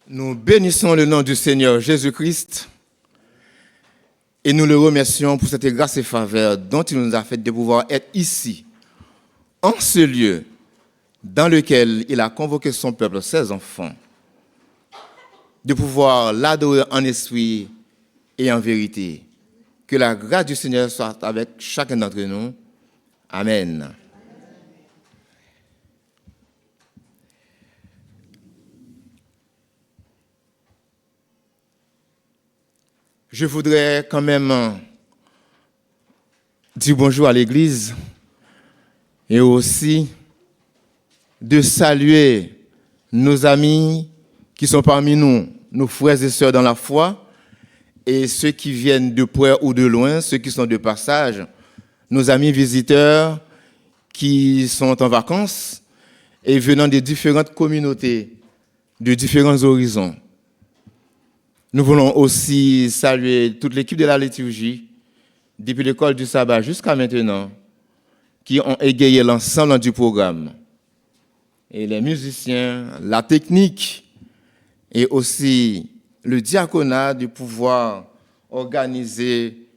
Nous bénissons le nom du Seigneur Jésus-Christ et nous le remercions pour cette grâce et faveur dont il nous a fait de pouvoir être ici, en ce lieu dans lequel il a convoqué son peuple, ses enfants, de pouvoir l'adorer en esprit et en vérité. Que la grâce du Seigneur soit avec chacun d'entre nous. Amen. Je voudrais quand même dire bonjour à l'Église et aussi de saluer nos amis qui sont parmi nous, nos frères et sœurs dans la foi, et ceux qui viennent de près ou de loin, ceux qui sont de passage, nos amis visiteurs qui sont en vacances et venant de différentes communautés, de différents horizons. Nous voulons aussi saluer toute l'équipe de la liturgie, depuis l'école du sabbat jusqu'à maintenant, qui ont égayé l'ensemble du programme. Et les musiciens, la technique et aussi le diaconat de pouvoir organiser,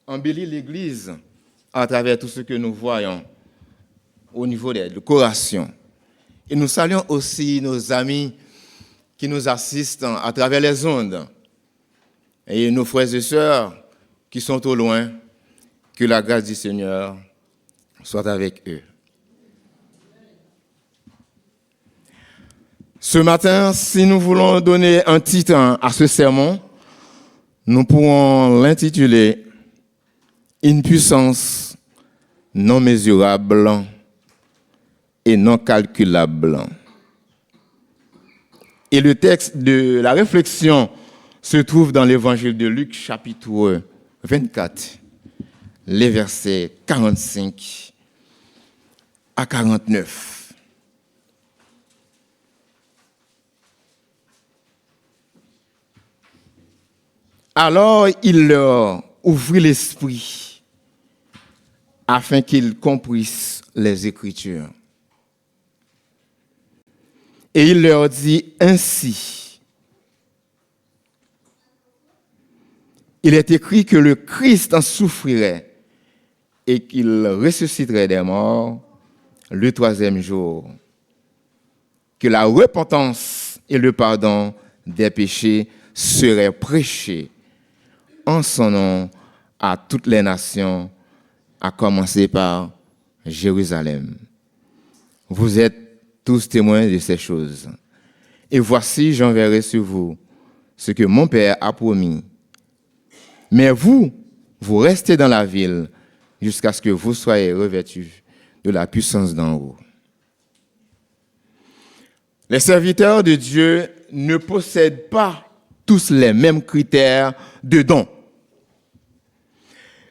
embellir l'Église à travers tout ce que nous voyons au niveau des décorations. Et nous saluons aussi nos amis qui nous assistent à travers les ondes et nos frères et sœurs qui sont au loin, que la grâce du Seigneur soit avec eux. Ce matin, si nous voulons donner un titre à ce sermon, nous pourrons l'intituler « Une puissance non mesurable et non calculable ». Et le texte de la réflexion se trouve dans l'évangile de Luc, chapitre 24, les versets 45 à 49. Alors il leur ouvrit l'esprit afin qu'ils comprissent les Écritures. Et il leur dit ainsi: il est écrit que le Christ en souffrirait et qu'il ressusciterait des morts le troisième jour, que la repentance et le pardon des péchés seraient prêchés en son nom à toutes les nations, à commencer par Jérusalem. Vous êtes tous témoins de ces choses. Et voici, j'enverrai sur vous ce que mon Père a promis. Mais vous restez dans la ville jusqu'à ce que vous soyez revêtus de la puissance d'en haut. Les serviteurs de Dieu ne possèdent pas tous les mêmes critères de don.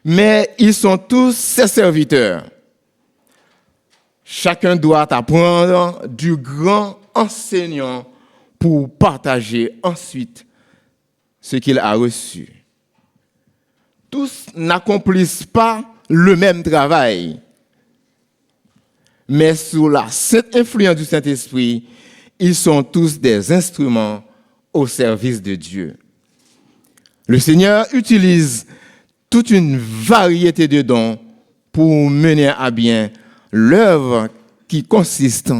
Mais ils sont tous ses serviteurs. Chacun doit apprendre du grand enseignant pour partager ensuite ce qu'il a reçu. Tous n'accomplissent pas le même travail, mais sous la sainte influence du Saint-Esprit, ils sont tous des instruments au service de Dieu. Le Seigneur utilise toute une variété de dons pour mener à bien l'œuvre qui consiste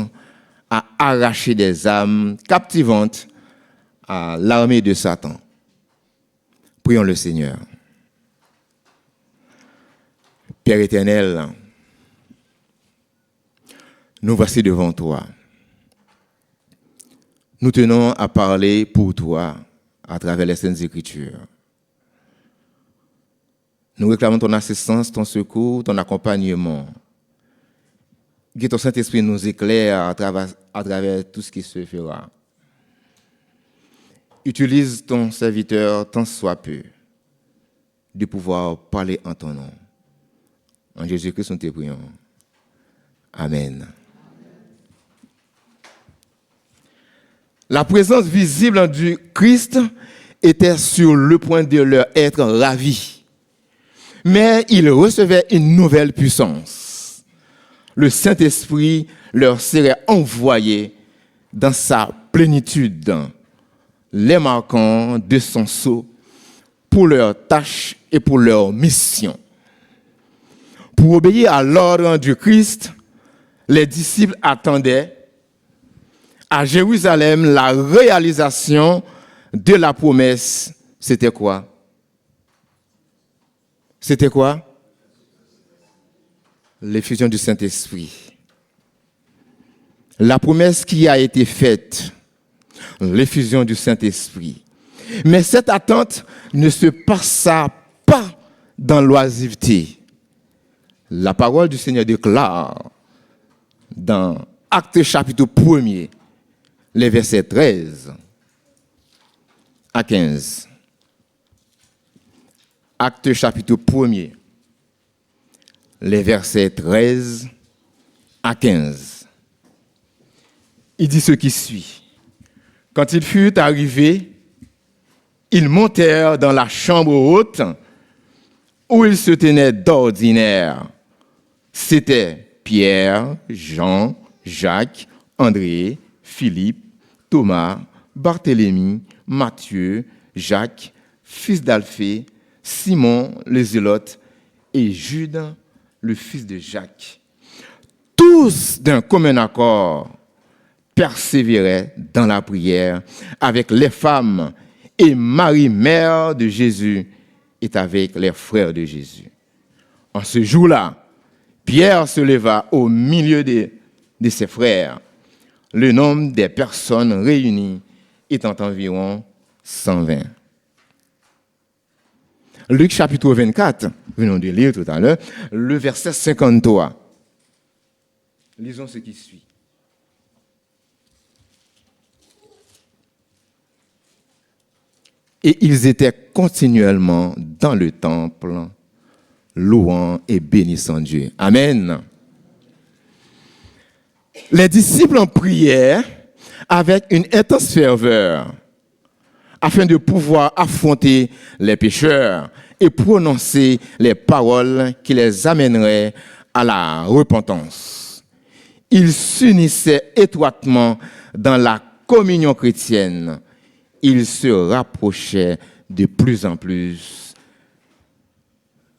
à arracher des âmes captivantes à l'armée de Satan. Prions le Seigneur. Père éternel, nous voici devant toi. Nous tenons à parler pour toi à travers les Saintes Écritures. Nous réclamons ton assistance, ton secours, ton accompagnement. Que ton Saint-Esprit nous éclaire à travers tout ce qui se fera. Utilise ton serviteur tant soit peu de pouvoir parler en ton nom. En Jésus-Christ, nous te prions. Amen. La présence visible du Christ était sur le point de leur être ravis. Mais ils recevaient une nouvelle puissance. Le Saint-Esprit leur serait envoyé dans sa plénitude les marquant de son sceau pour leur tâche et pour leur mission. Pour obéir à l'ordre du Christ, les disciples attendaient à Jérusalem la réalisation de la promesse. C'était quoi? C'était quoi? L'effusion du Saint-Esprit. La promesse qui a été faite, l'effusion du Saint-Esprit. Mais cette attente ne se passa pas dans l'oisiveté. La parole du Seigneur déclare dans Actes chapitre 1er, les versets 13 à 15. Actes chapitre 1er, les versets 13 à 15. Il dit ce qui suit. Quand il fut arrivé, ils montèrent dans la chambre haute où ils se tenaient d'ordinaire. C'était Pierre, Jean, Jacques, André, Philippe, Thomas, Barthélemy, Matthieu, Jacques, fils d'Alphée, Simon le Zélote et Jude, le fils de Jacques. Tous d'un commun accord persévéraient dans la prière avec les femmes, et Marie, mère de Jésus, est avec les frères de Jésus. En ce jour-là, Pierre se leva au milieu de ses frères. Le nombre des personnes réunies étant environ 120. Luc chapitre 24, venons de lire tout à l'heure, le verset 53. Lisons ce qui suit. Et ils étaient continuellement dans le temple, louant et bénissant Dieu. Amen. Les disciples en prièrent avec une intense ferveur afin de pouvoir affronter les pécheurs et prononcer les paroles qui les amèneraient à la repentance. Ils s'unissaient étroitement dans la communion chrétienne. Ils se rapprochaient de plus en plus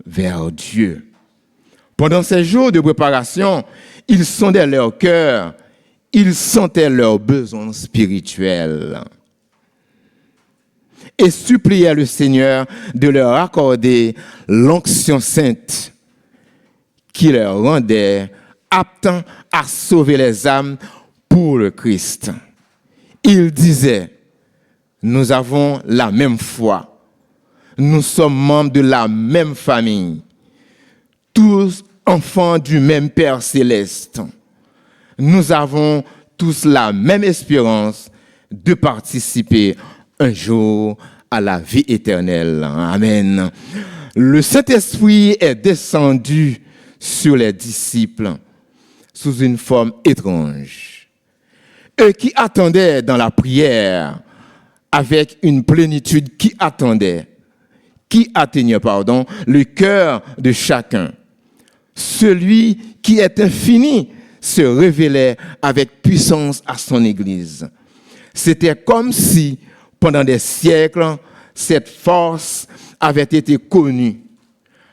vers Dieu. Pendant ces jours de préparation, ils sondaient leur cœur, ils sentaient leurs besoins spirituels et suppliaient le Seigneur de leur accorder l'onction sainte qui leur rendait aptes à sauver les âmes pour le Christ. Ils disaient: nous avons la même foi. Nous sommes membres de la même famille. Tous enfants du même Père céleste. Nous avons tous la même espérance de participer un jour à la vie éternelle. Amen. Le Saint-Esprit est descendu sur les disciples sous une forme étrange. Eux qui attendaient dans la prière avec une plénitude qui atteignait le cœur de chacun. Celui qui est infini se révélait avec puissance à son Église. C'était comme si, pendant des siècles, cette force avait été connue.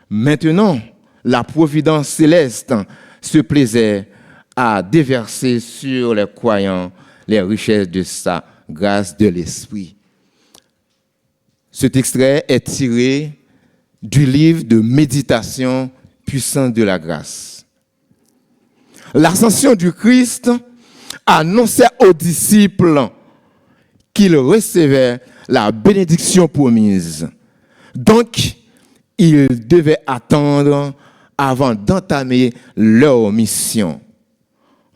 Maintenant, la providence céleste se plaisait à déverser sur les croyants les richesses de sa grâce de l'Esprit. Cet extrait est tiré du livre de méditation Puissance de la grâce. L'ascension du Christ annonçait aux disciples qu'ils recevaient la bénédiction promise. Donc, ils devaient attendre avant d'entamer leur mission.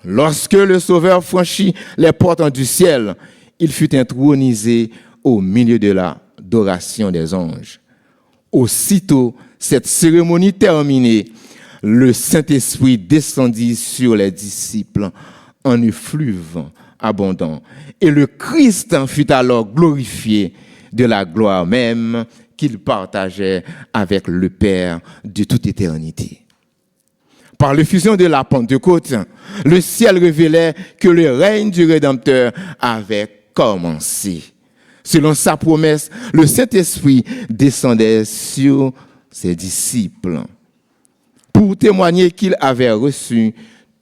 Lorsque le Sauveur franchit les portes du ciel, il fut intronisé au milieu de l'adoration des anges. Aussitôt, cette cérémonie terminée, le Saint-Esprit descendit sur les disciples en effluve abondant. Et le Christ fut alors glorifié de la gloire même qu'il partageait avec le Père de toute éternité. Par l'effusion de la Pentecôte, le ciel révélait que le règne du Rédempteur avait commencé. Selon sa promesse, le Saint-Esprit descendait sur ses disciples pour témoigner qu'il avait reçu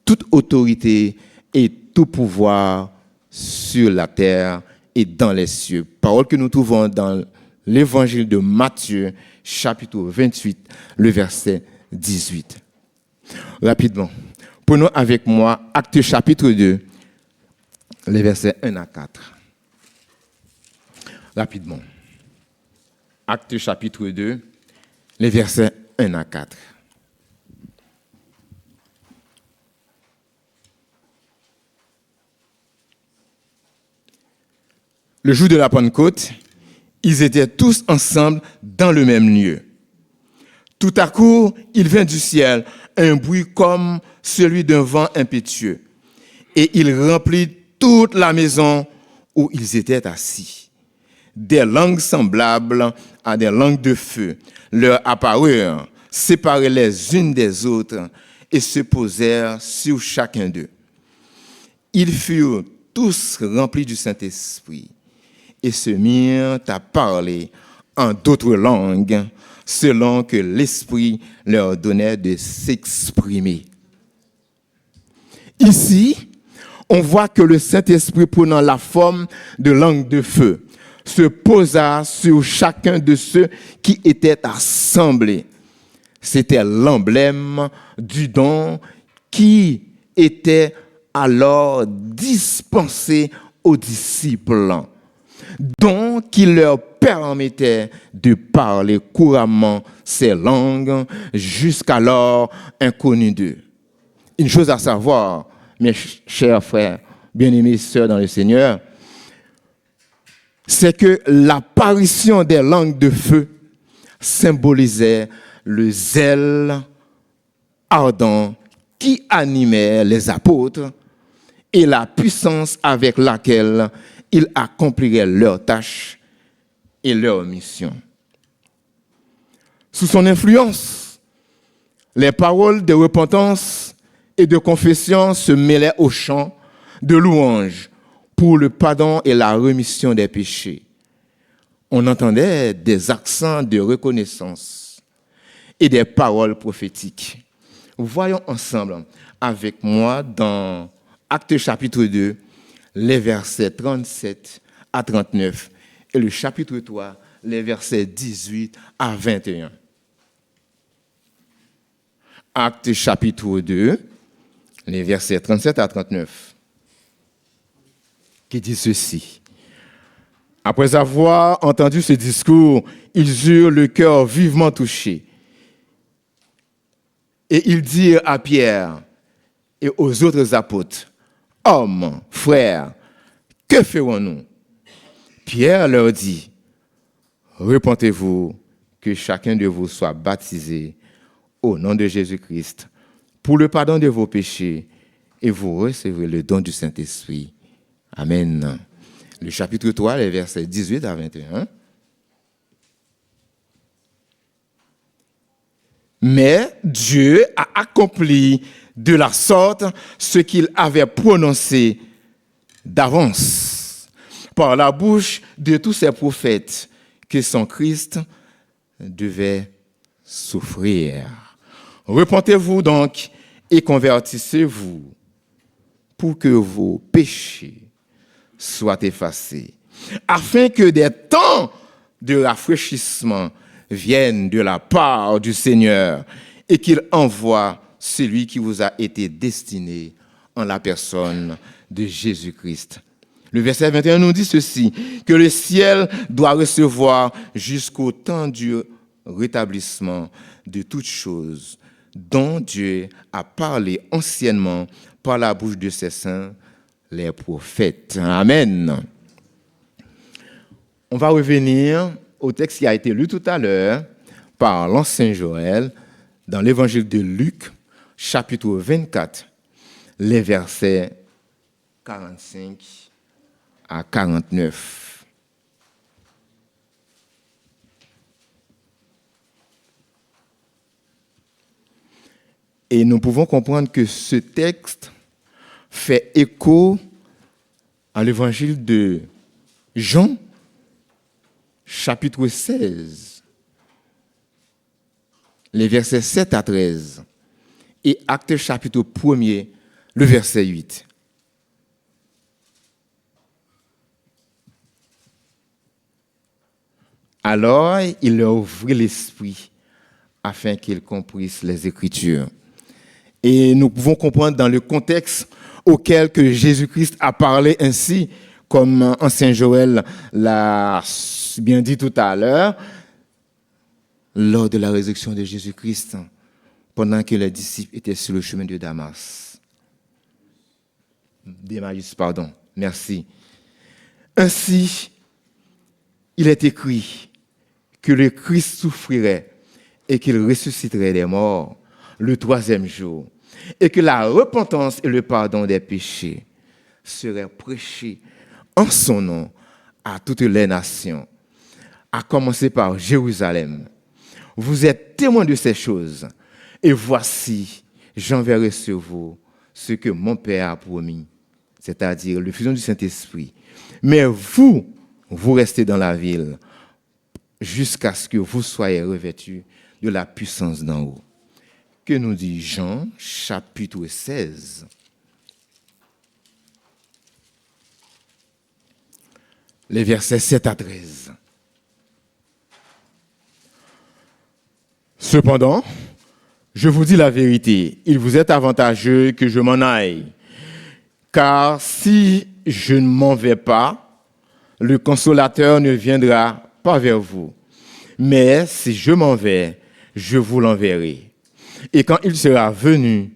toute autorité et tout pouvoir sur la terre et dans les cieux. Parole que nous trouvons dans l'évangile de Matthieu, chapitre 28, le verset 18. Rapidement, prenons avec moi Actes chapitre 2, les versets 1 à 4. Rapidement. Actes chapitre 2, les versets 1 à 4. Le jour de la Pentecôte, ils étaient tous ensemble dans le même lieu. Tout à coup, il vint du ciel un bruit comme celui d'un vent impétueux, et il remplit toute la maison où ils étaient assis. Des langues semblables à des langues de feu leur apparurent, séparées les unes des autres, et se posèrent sur chacun d'eux. Ils furent tous remplis du Saint-Esprit et se mirent à parler en d'autres langues, selon que l'Esprit leur donnait de s'exprimer. Ici, on voit que le Saint-Esprit, prenant la forme de langue de feu, se posa sur chacun de ceux qui étaient assemblés. C'était l'emblème du don qui était alors dispensé aux disciples, don qui leur permettait de parler couramment ces langues jusqu'alors inconnues d'eux. Une chose à savoir, mes chers frères, bien-aimés sœurs dans le Seigneur, c'est que l'apparition des langues de feu symbolisait le zèle ardent qui animait les apôtres et la puissance avec laquelle ils accompliraient leurs tâches et leurs missions. Sous son influence, les paroles de repentance et de confession se mêlaient aux chants de louange pour le pardon et la rémission des péchés. On entendait des accents de reconnaissance et des paroles prophétiques. Voyons ensemble avec moi dans Actes chapitre 2, les versets 37 à 39 et le chapitre 3, les versets 18 à 21. Actes chapitre 2, les versets 37 à 39, qui dit ceci. Après avoir entendu ce discours, ils eurent le cœur vivement touché. Et ils dirent à Pierre et aux autres apôtres, « Hommes, frères, que ferons-nous » Pierre leur dit, « Repentez-vous, que chacun de vous soit baptisé au nom de Jésus-Christ pour le pardon de vos péchés, et vous recevrez le don du Saint-Esprit. » Amen. Le chapitre 3, les versets 18 à 21. Mais Dieu a accompli de la sorte ce qu'il avait prononcé d'avance par la bouche de tous ses prophètes que son Christ devait souffrir. Repentez-vous donc et convertissez-vous pour que vos péchés soient effacés, afin que des temps de rafraîchissement viennent de la part du Seigneur et qu'il envoie celui qui vous a été destiné en la personne de Jésus-Christ. Le verset 21 nous dit ceci, que le ciel doit recevoir jusqu'au temps du rétablissement de toutes choses dont Dieu a parlé anciennement par la bouche de ses saints, les prophètes. Amen. On va revenir au texte qui a été lu tout à l'heure par l'ancien Joël dans l'évangile de Luc, chapitre 24, les versets 45 à 49. Et nous pouvons comprendre que ce texte fait écho à l'évangile de Jean, chapitre 16, les versets 7 à 13, et Actes chapitre 1er, le verset 8. Alors, il leur ouvrit l'esprit afin qu'ils comprissent les Écritures. Et nous pouvons comprendre dans le contexte auquel que Jésus-Christ a parlé ainsi, comme ancien Joël l'a bien dit tout à l'heure, lors de la résurrection de Jésus-Christ, pendant que les disciples étaient sur le chemin de Damas. D'Emmaüs, pardon, merci. Ainsi, il est écrit que le Christ souffrirait et qu'il ressusciterait des morts le 3e jour, et que la repentance et le pardon des péchés seraient prêchés en son nom à toutes les nations, à commencer par Jérusalem. Vous êtes témoins de ces choses, et voici, j'enverrai sur vous ce que mon Père a promis, c'est-à-dire l'effusion du Saint-Esprit. Mais vous restez dans la ville jusqu'à ce que vous soyez revêtus de la puissance d'en haut. Que nous dit Jean, chapitre 16. Les versets 7 à 13. Cependant, je vous dis la vérité, il vous est avantageux que je m'en aille, car si je ne m'en vais pas, le consolateur ne viendra pas vers vous. Mais si je m'en vais, je vous l'enverrai. Et quand il sera venu,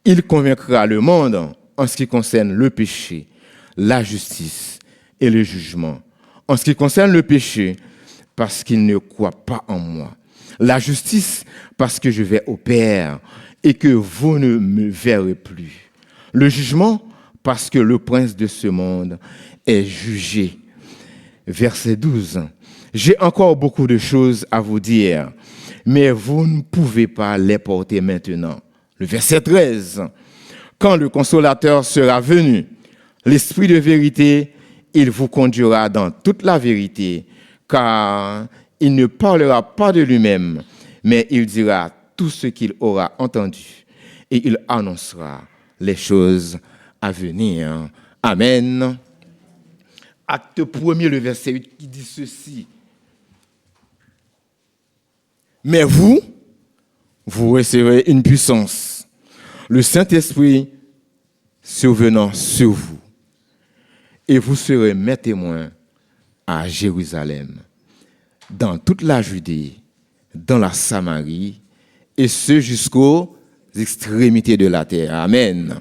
il convaincra le monde en ce qui concerne le péché, la justice et le jugement. En ce qui concerne le péché, parce qu'il ne croit pas en moi. La justice, parce que je vais au Père et que vous ne me verrez plus. Le jugement, parce que le prince de ce monde est jugé. Verset 12. J'ai encore beaucoup de choses à vous dire, mais vous ne pouvez pas les porter maintenant. Le verset 13. Quand le consolateur sera venu, l'Esprit de vérité, il vous conduira dans toute la vérité, car il ne parlera pas de lui-même, mais il dira tout ce qu'il aura entendu, et il annoncera les choses à venir. Amen. Acte 1er, le verset 8, qui dit ceci. Mais vous recevrez une puissance, le Saint-Esprit survenant sur vous, et vous serez mes témoins à Jérusalem, dans toute la Judée, dans la Samarie, et ce jusqu'aux extrémités de la terre. Amen.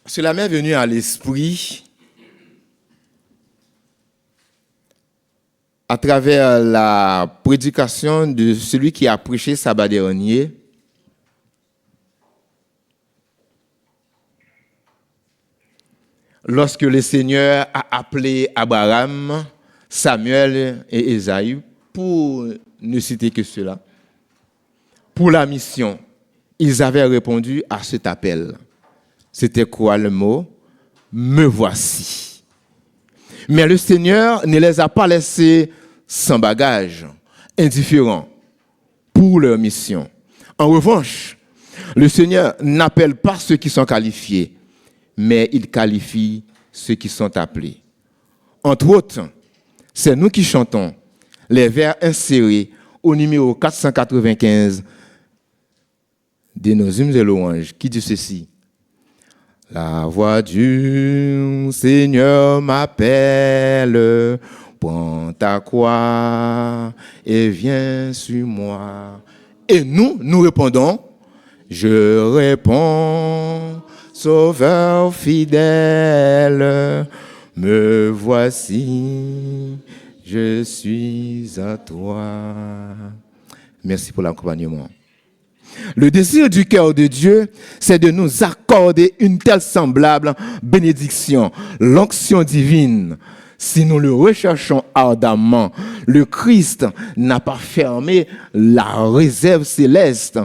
Cela m'est venu à l'esprit à travers la prédication de celui qui a prêché sabbat dernier. Lorsque le Seigneur a appelé Abraham, Samuel et Ésaü, pour ne citer que cela, pour la mission, ils avaient répondu à cet appel. C'était quoi le mot? Me voici. Mais le Seigneur ne les a pas laissés sans bagage, indifférents pour leur mission. En revanche, le Seigneur n'appelle pas ceux qui sont qualifiés, mais il qualifie ceux qui sont appelés. Entre autres, c'est nous qui chantons les vers insérés au numéro 495 de nos hymnes et louanges, qui dit ceci. La voix du Seigneur m'appelle, prends ta croix et viens sur moi. Et nous répondons, je réponds, Sauveur fidèle, me voici, je suis à toi. Merci pour l'accompagnement. Le désir du cœur de Dieu, c'est de nous accorder une telle semblable bénédiction, l'onction divine. Si nous le recherchons ardemment, le Christ n'a pas fermé la réserve céleste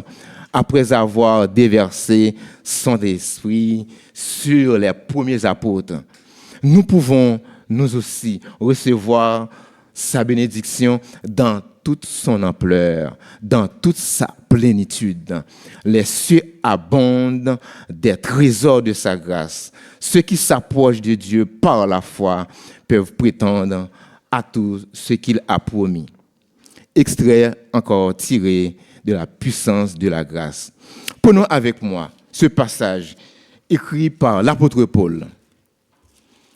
après avoir déversé son esprit sur les premiers apôtres. nous pouvons nous aussi recevoir sa bénédiction dans toute son ampleur, dans toute sa plénitude. Les cieux abondent des trésors de sa grâce. Ceux qui s'approchent de Dieu par la foi peuvent prétendre à tout ce qu'il a promis. Extrait encore tiré de la puissance de la grâce. Prenons avec moi ce passage écrit par l'apôtre Paul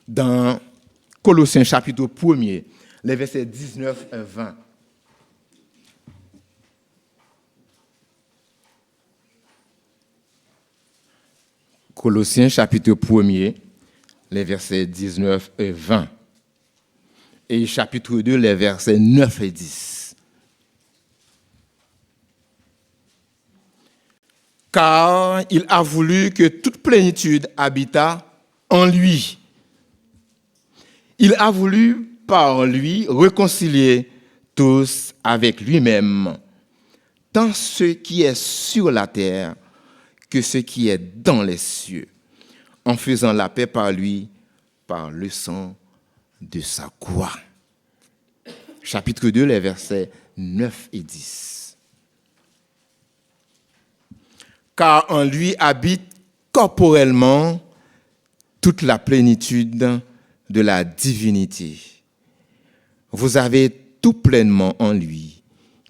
dans Colossiens chapitre 1er, les versets 19 et 20. Colossiens chapitre 1er, les versets 19 et 20. Et chapitre 2, les versets 9 et 10. Car il a voulu que toute plénitude habitât en lui. Il a voulu par lui réconcilier tous avec lui-même, tant ce qui est sur la terre que ce qui est dans les cieux, en faisant la paix par lui, par le sang de sa croix. Chapitre 2, les versets 9 et 10. Car en lui habite corporellement toute la plénitude de la divinité. Vous avez tout pleinement en lui,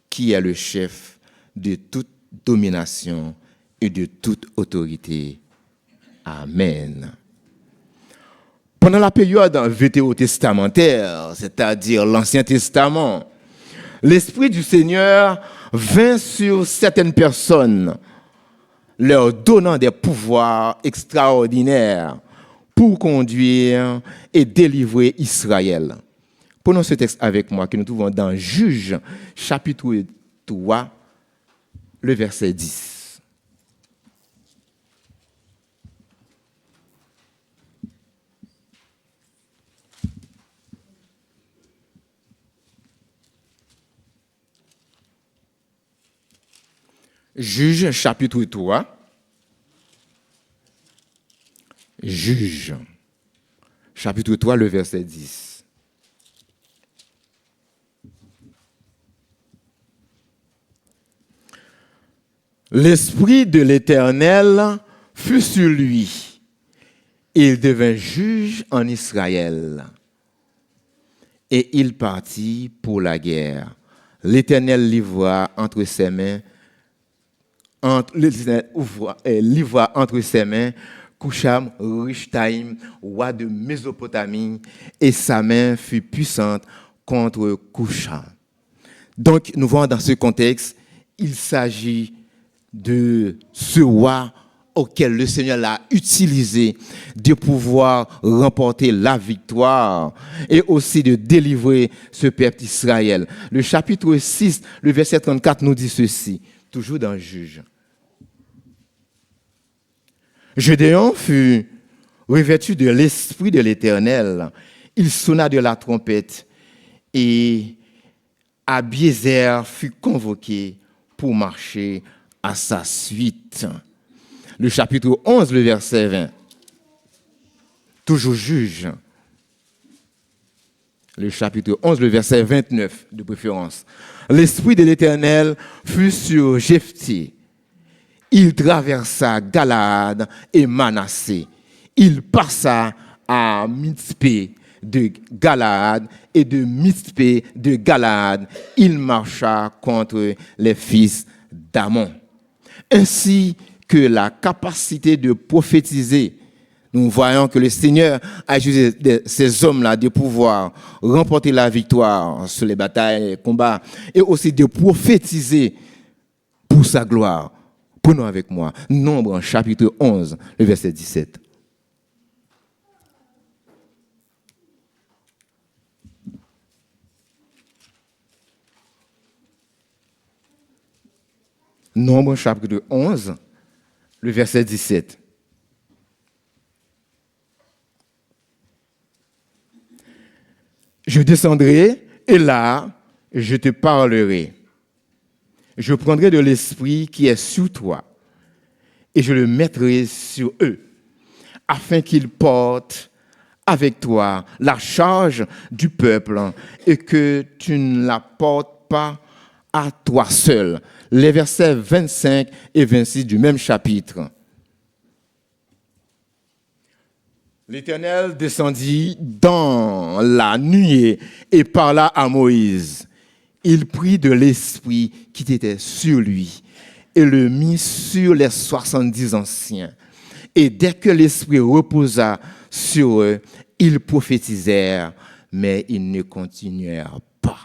qui est le chef de toute domination et de toute autorité. Amen. Pendant la période vétérotestamentaire, c'est-à-dire l'Ancien Testament, l'Esprit du Seigneur vint sur certaines personnes, leur donnant des pouvoirs extraordinaires pour conduire et délivrer Israël. Prenons ce texte avec moi que nous trouvons dans Juges, chapitre 3, le verset 10. Juges, chapitre 3. Juges, chapitre 3, le verset 10. L'Esprit de l'Éternel fut sur lui. Il devint juge en Israël. Et il partit pour la guerre. L'Éternel livra entre ses mains Coucham, Rishtaïm, roi de Mésopotamie, et sa main fut puissante contre Coucham. Donc, nous voyons dans ce contexte, il s'agit de ce roi auquel le Seigneur l'a utilisé de pouvoir remporter la victoire et aussi de délivrer ce peuple d'Israël. Le chapitre 6, le verset 34 nous dit ceci, toujours dans Juge. Gédéon fut revêtu de l'Esprit de l'Éternel. Il sonna de la trompette et Abiézer fut convoqué pour marcher à sa suite. Le chapitre 11, le verset 20. Toujours Juge. Le chapitre 11, le verset 29 de préférence. L'Esprit de l'Éternel fut sur Jephthé. Il traversa Galaad et Manassé. Il passa à Mitzpé de Galaad et de Mitzpé de Galaad, il marcha contre les fils d'Amon. Ainsi que la capacité de prophétiser, nous voyons que le Seigneur a utilisé ces hommes-là de pouvoir remporter la victoire sur les batailles, les combats, et aussi de prophétiser pour sa gloire. Prenons avec moi Nombre chapitre 11, le verset 17. Nombre chapitre 11, le verset 17. Je descendrai et là, je te parlerai. Je prendrai de l'esprit qui est sur toi et je le mettrai sur eux, afin qu'ils portent avec toi la charge du peuple et que tu ne la portes pas à toi seul. Les versets 25 et 26 du même chapitre. L'Éternel descendit dans la nuée et parla à Moïse. Il prit de l'esprit qui était sur lui et le mit sur les 70 anciens. Et dès que l'esprit reposa sur eux, ils prophétisèrent, mais ils ne continuèrent pas.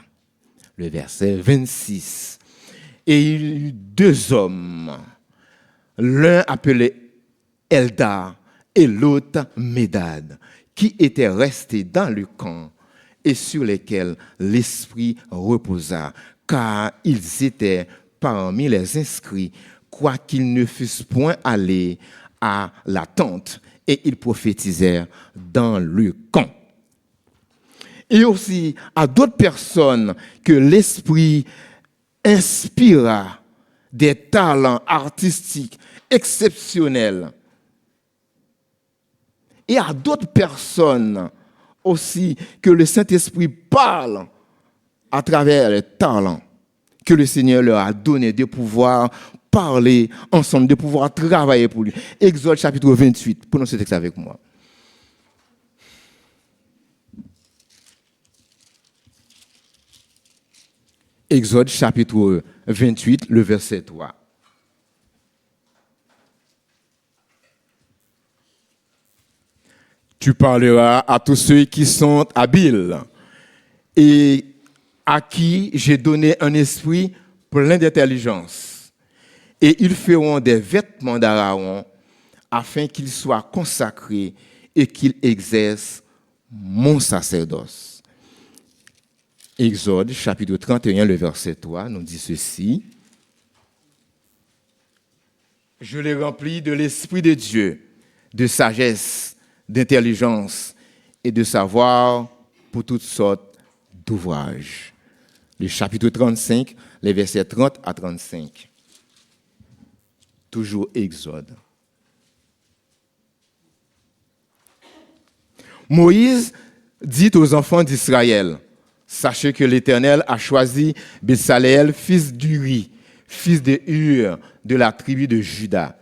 Le verset 26. Et il y eut deux hommes, l'un appelé Eldad et l'autre Médad, qui étaient restés dans le camp et sur lesquels l'esprit reposa, car ils étaient parmi les inscrits, quoiqu'ils ne fussent point allés à la tente, et ils prophétisèrent dans le camp. Et aussi à d'autres personnes que l'esprit inspira des talents artistiques exceptionnels. Et à d'autres personnes aussi que le Saint-Esprit parle à travers les talents que le Seigneur leur a donné de pouvoir parler ensemble, de pouvoir travailler pour lui. Exode chapitre 28, prenons ce texte avec moi. Exode chapitre 28, le verset 3. Tu parleras à tous ceux qui sont habiles et à qui j'ai donné un esprit plein d'intelligence. Et ils feront des vêtements d'Aaron afin qu'il soit consacré et qu'il exerce mon sacerdoce. Exode, chapitre 31, le verset 3, nous dit ceci. Je les remplis de l'Esprit de Dieu, de sagesse, d'intelligence et de savoir pour toutes sortes d'ouvrages. Le chapitre 35, les versets 30 à 35. Toujours Exode. Moïse dit aux enfants d'Israël, sachez que l'Éternel a choisi Bezaleel, fils d'Uri, fils de Hur, de la tribu de Juda.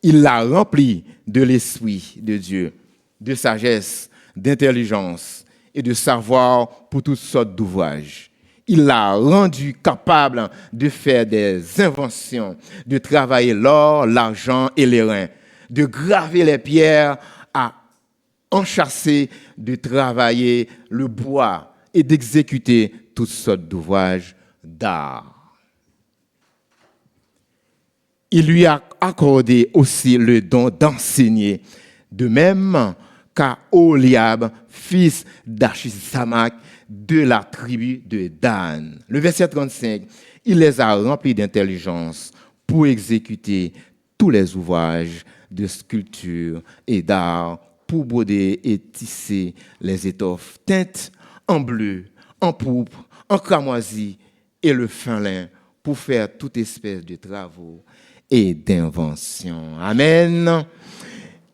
Il l'a rempli de l'Esprit de Dieu, de sagesse, d'intelligence et de savoir pour toutes sortes d'ouvrages. Il l'a rendu capable de faire des inventions, de travailler l'or, l'argent et les reins, de graver les pierres, à enchasser, de travailler le bois et d'exécuter toutes sortes d'ouvrages d'art. Il lui a accordé aussi le don d'enseigner, de même qu'à Oliab, fils d'Achisamach, de la tribu de Dan. Le verset 35, il les a remplis d'intelligence pour exécuter tous les ouvrages de sculpture et d'art, pour broder et tisser les étoffes teintes en bleu, en pourpre, en cramoisi et le fin lin, pour faire toute espèce de travaux et d'inventions. Amen.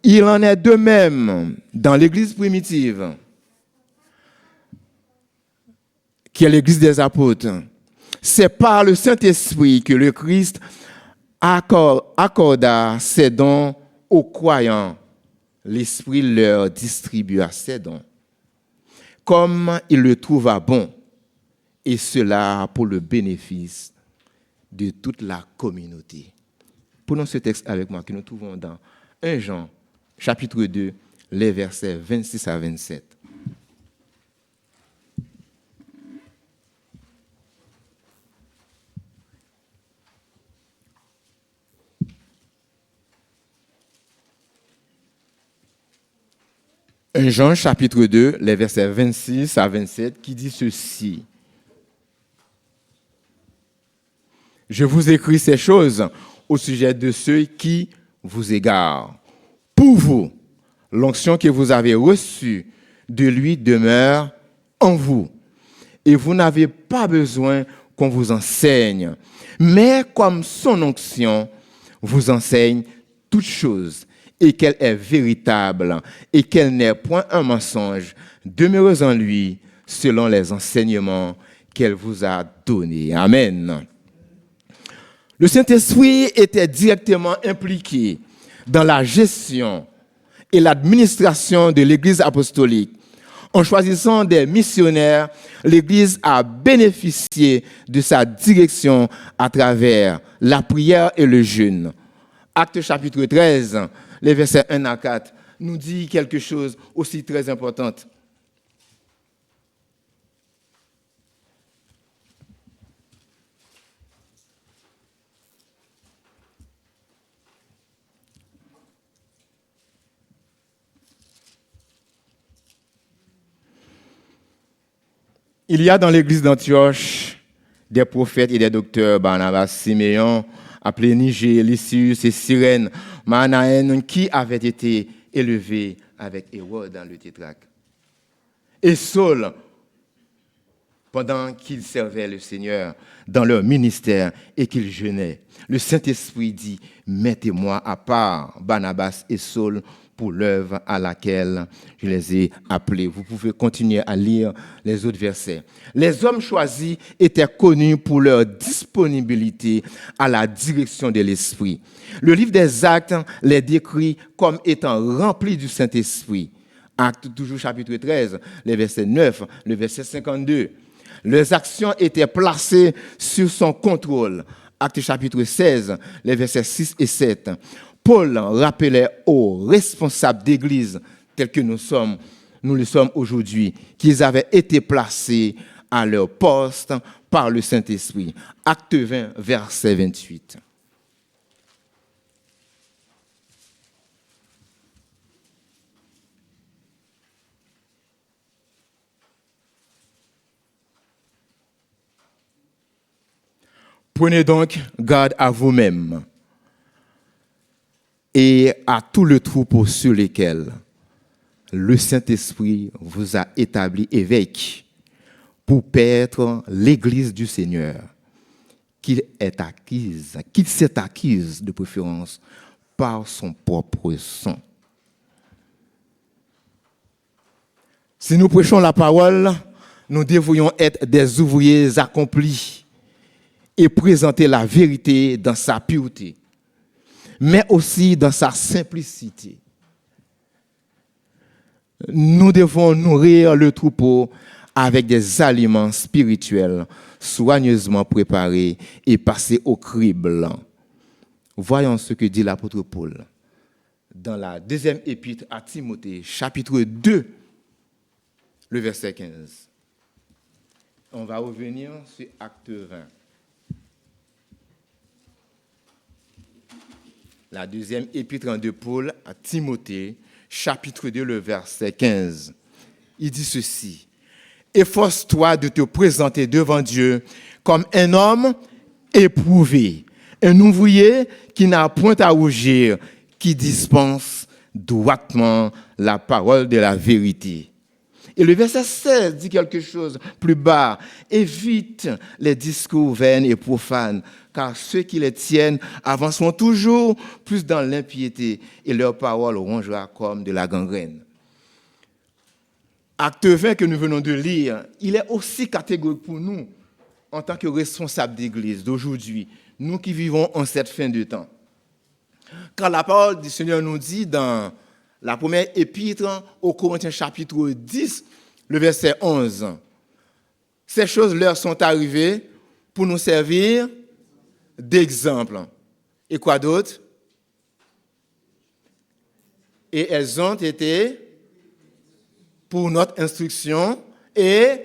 Il en est de même dans l'Église primitive, qui est l'Église des apôtres. C'est par le Saint-Esprit que le Christ accorda ses dons aux croyants. L'Esprit leur distribua ses dons, comme il le trouva bon, et cela pour le bénéfice de toute la communauté. Prenons ce texte avec moi que nous trouvons dans 1 Jean, chapitre 2, les versets 26 à 27. Jean chapitre 2, les versets 26 à 27, qui dit ceci. Je vous écris ces choses au sujet de ceux qui vous égarent. Pour vous, l'onction que vous avez reçue de lui demeure en vous. Et vous n'avez pas besoin qu'on vous enseigne. Mais comme son onction vous enseigne toutes choses et qu'elle est véritable et qu'elle n'est point un mensonge. Demeurez en lui selon les enseignements qu'elle vous a donnés. Amen. Le Saint-Esprit était directement impliqué dans la gestion et l'administration de l'Église apostolique. En choisissant des missionnaires, l'Église a bénéficié de sa direction à travers la prière et le jeûne. Actes chapitre 13, les versets 1 à 4, nous dit quelque chose aussi très important. Il y a dans l'église d'Antioche des prophètes et des docteurs, Barnabas, Siméon, appelé Niger, Lysius et Cyrène, Manaën, qui avaient été élevés avec Hérode dans le Tétrarque. Et Saul, pendant qu'ils servaient le Seigneur dans leur ministère et qu'ils jeûnaient, le Saint-Esprit dit, mettez-moi à part Barnabas et Saul pour l'œuvre à laquelle je les ai appelés. Vous pouvez continuer à lire les autres versets. Les hommes choisis étaient connus pour leur disponibilité à la direction de l'Esprit. Le livre des Actes les décrit comme étant remplis du Saint-Esprit. Actes, toujours chapitre 13, les versets 9, le verset 52. Leurs actions étaient placées sur son contrôle. Actes chapitre 16, les versets 6 et 7. Paul rappelait aux responsables d'église tels que nous le sommes aujourd'hui, qu'ils avaient été placés à leur poste par le Saint-Esprit. Acte 20, verset 28. Prenez donc garde à vous-même et à tout le troupeau sur lesquels le Saint-Esprit vous a établi évêque pour paître l'Église du Seigneur, qu'il s'est acquise de préférence par son propre sang. Si nous prêchons la parole, nous devrions être des ouvriers accomplis et présenter la vérité dans sa pureté, mais aussi dans sa simplicité. Nous devons nourrir le troupeau avec des aliments spirituels soigneusement préparés et passés au crible. Voyons ce que dit l'apôtre Paul dans la deuxième épître à Timothée, chapitre 2, le verset 15. On va revenir sur Acte 20. La deuxième épître de Paul à Timothée, chapitre 2, le verset 15. Il dit ceci. « Efforce-toi de te présenter devant Dieu comme un homme éprouvé, un ouvrier qui n'a point à rougir, qui dispense droitement la parole de la vérité. » Et le verset 16 dit quelque chose plus bas. « Évite les discours vains et profanes, car ceux qui les tiennent avanceront toujours plus dans l'impiété et leur parole rongera comme de la gangrène. » Acte 20 que nous venons de lire, il est aussi catégorique pour nous en tant que responsables d'église d'aujourd'hui, nous qui vivons en cette fin de temps. Car la parole du Seigneur nous dit dans la première épître aux Corinthiens chapitre 10, le verset 11, « Ces choses leur sont arrivées pour nous servir d'exemple. » Et quoi d'autre? Et elles ont été pour notre instruction et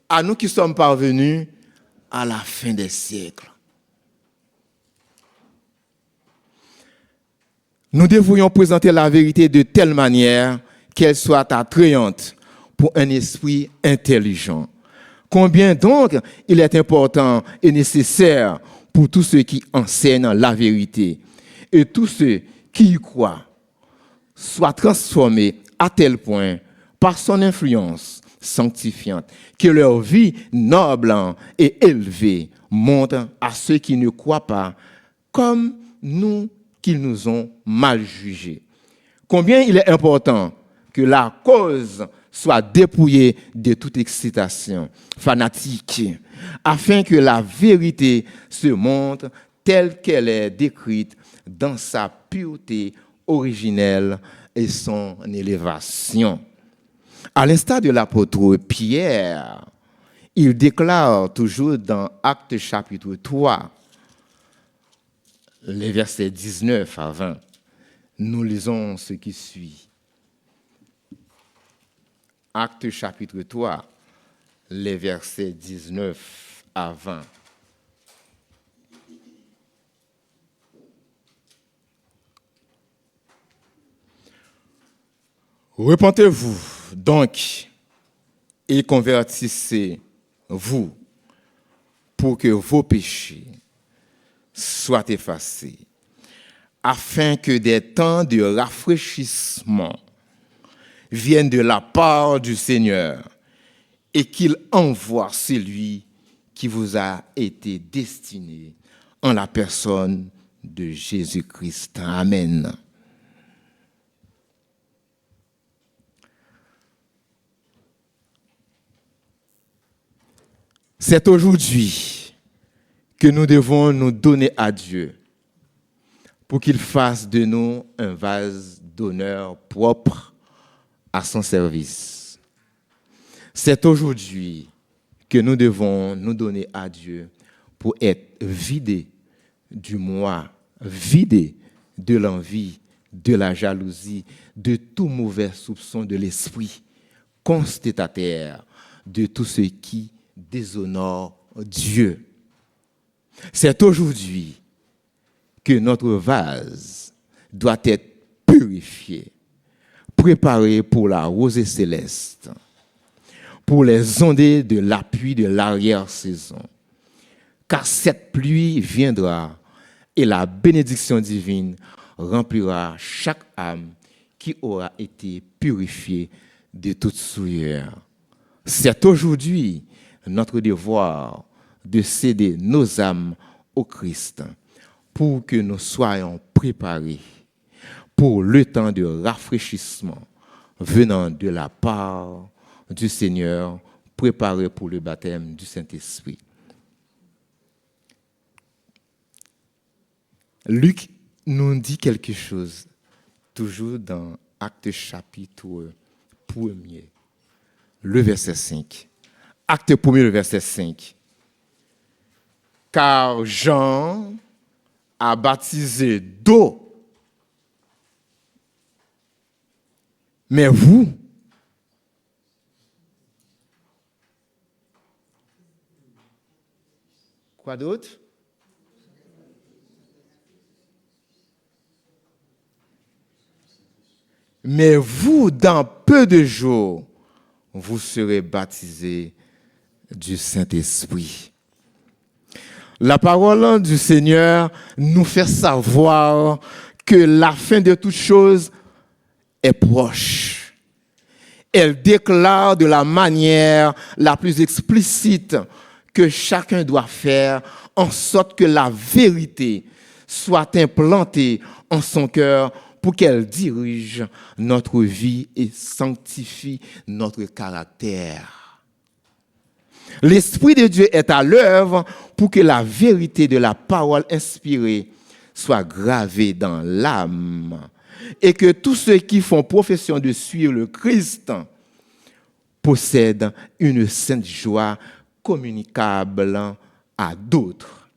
à nous qui sommes parvenus à la fin des siècles. Nous devrions présenter la vérité de telle manière qu'elle soit attrayante pour un esprit intelligent. Combien donc il est important et nécessaire pour tous ceux qui enseignent la vérité et tous ceux qui y croient soient transformés à tel point par son influence sanctifiante, que leur vie noble et élevée montre à ceux qui ne croient pas comme nous qu'ils nous ont mal jugés. Combien il est important que la cause soit dépouillée de toute excitation fanatique, afin que la vérité se montre telle qu'elle est décrite dans sa pureté originelle et son élévation. À l'instar de l'apôtre Pierre, il déclare toujours dans Actes chapitre 3, les versets 19 à 20. Nous lisons ce qui suit. Actes chapitre 3, les versets 19 à 20. Repentez-vous donc et convertissez-vous pour que vos péchés soient effacés, afin que des temps de rafraîchissement viennent de la part du Seigneur et qu'il envoie celui qui vous a été destiné en la personne de Jésus-Christ. Amen. C'est aujourd'hui que nous devons nous donner à Dieu pour qu'il fasse de nous un vase d'honneur propre à son service. C'est aujourd'hui que nous devons nous donner à Dieu pour être vidés du moi, vidés de l'envie, de la jalousie, de tout mauvais soupçon de l'esprit, constatataire de tout ce qui déshonore Dieu. C'est aujourd'hui que notre vase doit être purifié, préparé pour la rosée céleste, pour les ondées de la pluie de l'arrière-saison. Car cette pluie viendra et la bénédiction divine remplira chaque âme qui aura été purifiée de toute souillure. C'est aujourd'hui notre devoir de céder nos âmes au Christ pour que nous soyons préparés pour le temps de rafraîchissement venant de la part du Seigneur, préparé pour le baptême du Saint-Esprit. Luc nous dit quelque chose, toujours dans Actes chapitre 1er, le verset 5. Acte 1er, le verset 5. Car Jean a baptisé d'eau, mais vous, quoi d'autre? Mais vous, dans peu de jours, vous serez baptisés du Saint-Esprit. La parole du Seigneur nous fait savoir que la fin de toutes choses est proche. Elle déclare de la manière la plus explicite que chacun doit faire en sorte que la vérité soit implantée en son cœur pour qu'elle dirige notre vie et sanctifie notre caractère. L'Esprit de Dieu est à l'œuvre pour que la vérité de la parole inspirée soit gravée dans l'âme et que tous ceux qui font profession de suivre le Christ possèdent une sainte joie communicable à d'autres.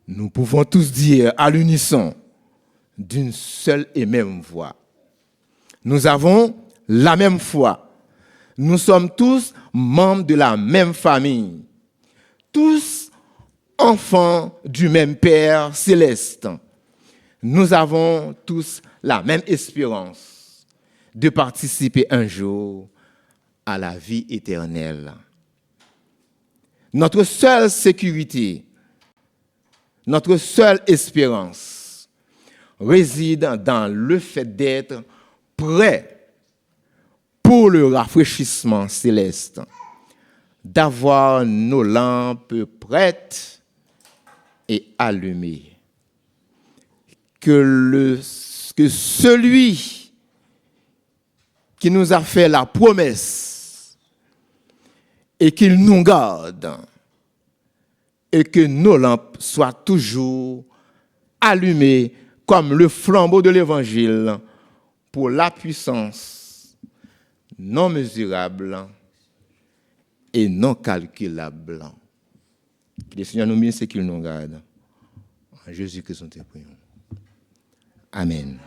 Nous pouvons tous dire à l'unisson, d'une seule et même voix: nous avons la même foi. Nous sommes tous membres de la même famille, tous enfants du même Père céleste. Nous avons tous la même espérance de participer un jour à la vie éternelle. Notre seule sécurité, notre seule espérance réside dans le fait d'être prêt pour le rafraîchissement céleste, d'avoir nos lampes prêtes et allumées. Que le que celui qui nous a fait la promesse et qu'il nous garde et que nos lampes soient toujours allumées comme le flambeau de l'Évangile pour la puissance non mesurable et non calculable. Que le Seigneur nous bénisse et qu'il nous garde. En Jésus-Christ, nous te prions. Amen.